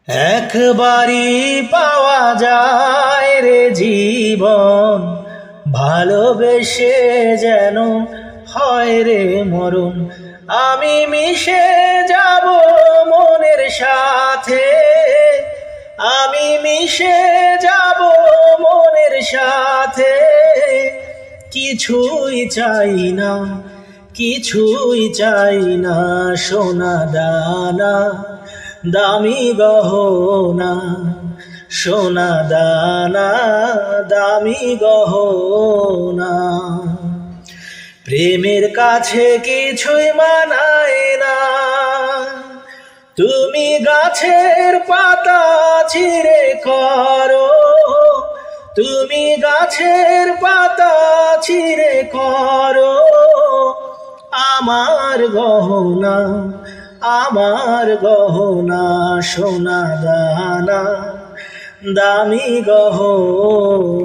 একবারই পাওয়া যায় রে জীবন, ভালোবেসে যেন হয় রে মরণ। আমি মিশে যাব মনের সাথে, আমি মিশে যাব মনের সাথে। কিছুই চাই না, কিছুই চাই না, সোনা দানা দামি গহনা, সোনা দানা দামি গহনা। প্রেমের কাছে কিছুই মানায় না, তুমি গাছের পাতা ছিঁড়ে করো, তুমি গাছের পাতা ছিঁড়ে করো আমার গহনা, আমার গহনা, সোনা দানা দামি গহনা।